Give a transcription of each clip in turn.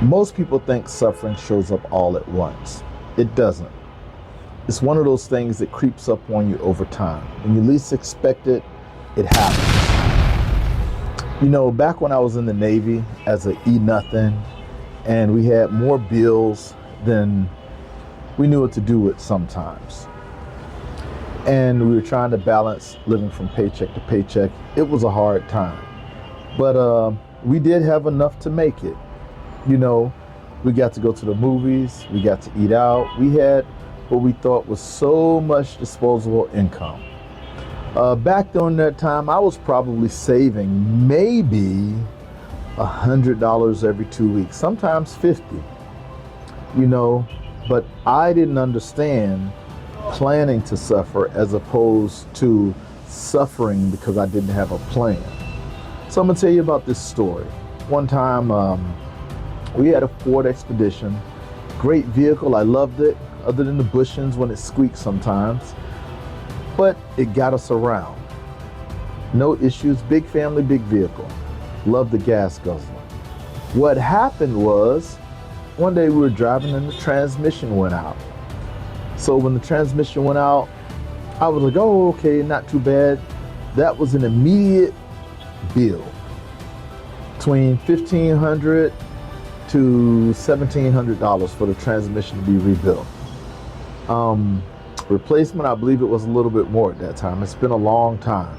Most people think suffering shows up all at once. It doesn't. It's one of those things that creeps up on you over time. When you least expect it, it happens. You know, back when I was in the Navy as a E-nothing, and we had more bills than we knew what to do with sometimes. And we were trying to balance living from paycheck to paycheck. It was a hard time. But we did have enough to make it. You know, we got to go to the movies, we got to eat out. We had what we thought was so much disposable income. Back during that time, I was probably saving maybe $100 every 2 weeks, sometimes 50, you know, but I didn't understand planning to suffer as opposed to suffering because I didn't have a plan. So I'm gonna tell you about this story. One time, we had a Ford Expedition, great vehicle, I loved it, other than the bushings when it squeaks sometimes, but it got us around. No issues, big family, big vehicle. Loved the gas guzzler. What happened was, one day we were driving and the transmission went out. So when the transmission went out, I was like, oh, okay, not too bad. That was an immediate bill, between $1,500 to $1,700 for the transmission to be rebuilt. Replacement, I believe it was a little bit more at that time. It's been a long time.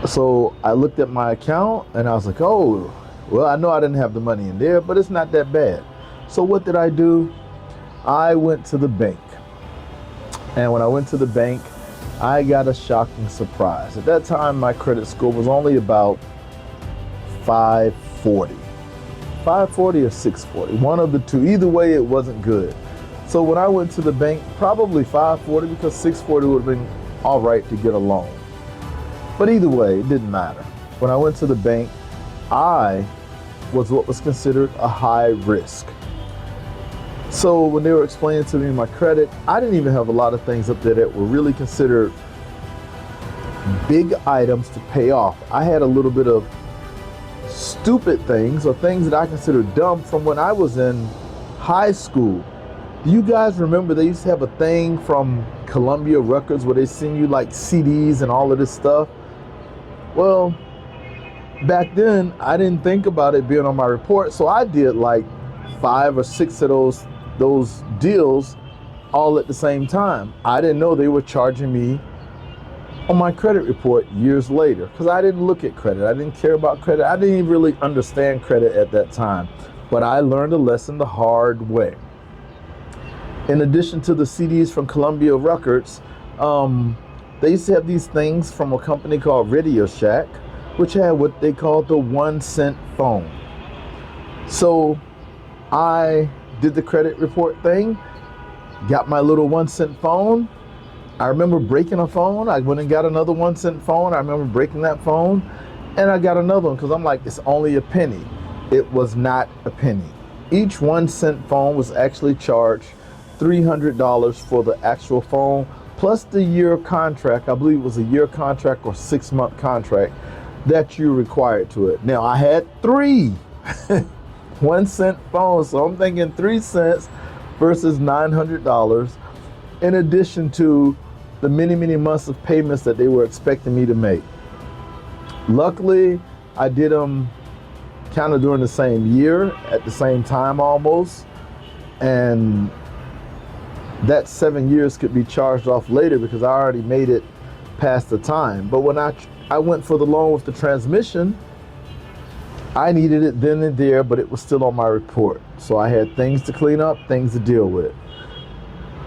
So I looked at my account and I was like, oh, well, I know I didn't have the money in there, but it's not that bad. So what did I do? I went to the bank. And when I went to the bank, I got a shocking surprise. At that time, my credit score was only about 540. 540 or 640, one of the two. Either way, it wasn't good. So when I went to the bank, probably 540 because 640 would have been all right to get a loan. But either way, it didn't matter. When I went to the bank, I was what was considered a high risk. So when they were explaining to me my credit, I didn't even have a lot of things up there that were really considered big items to pay off. I had a little bit of stupid things or things that I consider dumb from when I was in high school. Do you guys remember they used to have a thing from Columbia Records where they send you like CDs and all of this stuff? Well, back then I didn't think about it being on my report, so I did like 5 or 6 of those deals all at the same time. I didn't know they were charging me on my credit report years later because I didn't look at credit. I didn't care about credit. I didn't even really understand credit at that time, but I learned a lesson the hard way. In addition to the CDs from Columbia Records, they used to have these things from a company called Radio Shack, which had what they called the 1-cent phone. So I did the credit report thing, got my little 1-cent phone. I remember breaking a phone. I went and got another 1-cent phone. I remember breaking that phone, and I got another one because I'm like, it's only a penny. It was not a penny. Each 1-cent phone was actually charged $300 for the actual phone, plus the year contract. I believe it was a year contract or 6-month contract that you required to it. Now I had 3 1-cent phones, so I'm thinking 3 cents versus $900, in addition to the many, many months of payments that they were expecting me to make. Luckily, I did them kind of during the same year, at the same time almost, and that 7 years could be charged off later because I already made it past the time. But when I went for the loan with the transmission, I needed it then and there, but it was still on my report. So I had things to clean up, things to deal with.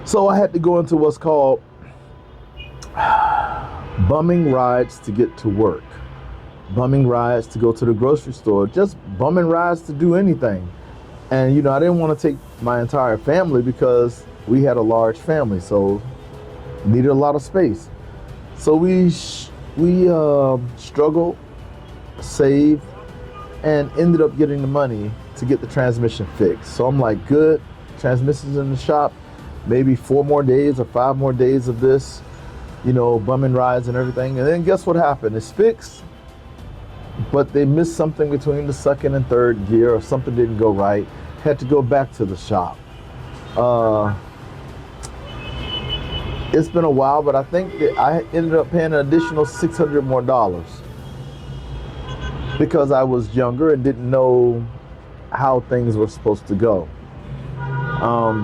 So I had to go into what's called bumming rides to get to work, bumming rides to go to the grocery store, just bumming rides to do anything. And you know, I didn't want to take my entire family because we had a large family, so needed a lot of space. So we struggled, saved, and ended up getting the money to get the transmission fixed. So I'm like, good, transmission's in the shop, maybe 4 more days or 5 more days of this, you know, bumming rides and everything. And then guess what happened? It's fixed. but they missed something between the second and third gear, or something didn't go right. Had to go back to the shop. It's been a while, but I think that I ended up paying an additional $600 more because I was younger and didn't know how things were supposed to go.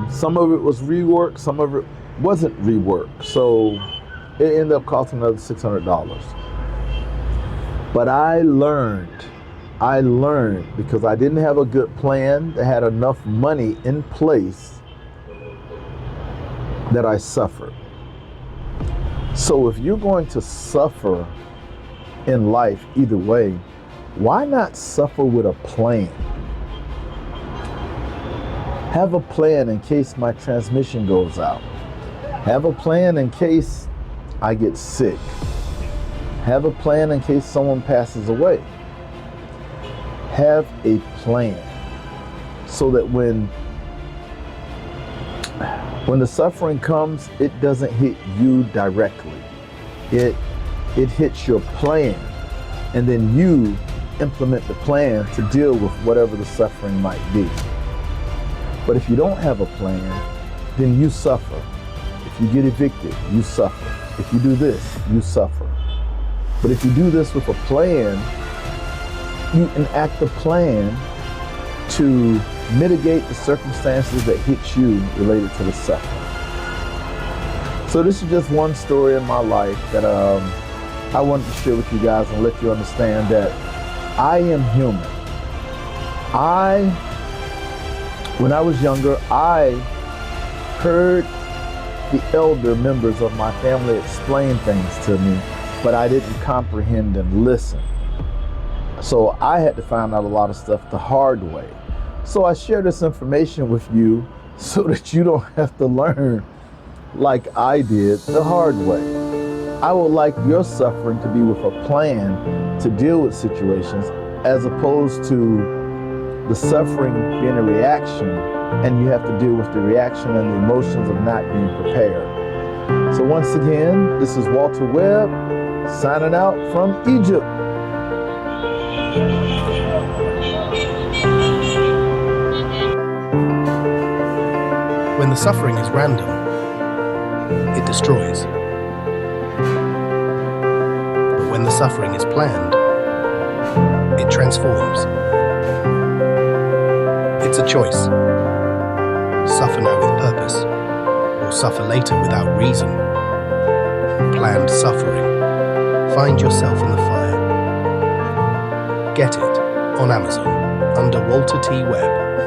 Some of it was rework, some of it wasn't rework, so it ended up costing another $600. But I learned because I didn't have a good plan that had enough money in place, that I suffered. So if you're going to suffer in life either way, why not suffer with a plan? Have a plan in case my transmission goes out. Have a plan in case I get sick. Have a plan in case someone passes away. Have a plan so that when the suffering comes, it doesn't hit you directly. It hits your plan, and then you implement the plan to deal with whatever the suffering might be. But if you don't have a plan, then you suffer. If you get evicted, you suffer. If you do this, you suffer. But if you do this with a plan, you enact a plan to mitigate the circumstances that hit you related to the suffering. So this is just one story in my life that I wanted to share with you guys and let you understand that I am human. When I was younger, I heard the elder members of my family explain things to me, but I didn't comprehend and listen. So I had to find out a lot of stuff the hard way. So I share this information with you so that you don't have to learn like I did the hard way. I would like your suffering to be with a plan to deal with situations, as opposed to the suffering being a reaction and you have to deal with the reaction and the emotions of not being prepared. So once again, this is Walter Webb signing out from Egypt. When the suffering is random, it destroys. But when the suffering is planned, it transforms. It's a choice. Suffer now with purpose, or suffer later without reason. Planned suffering. Find yourself in the fire. Get it on Amazon under Walter T. Webb.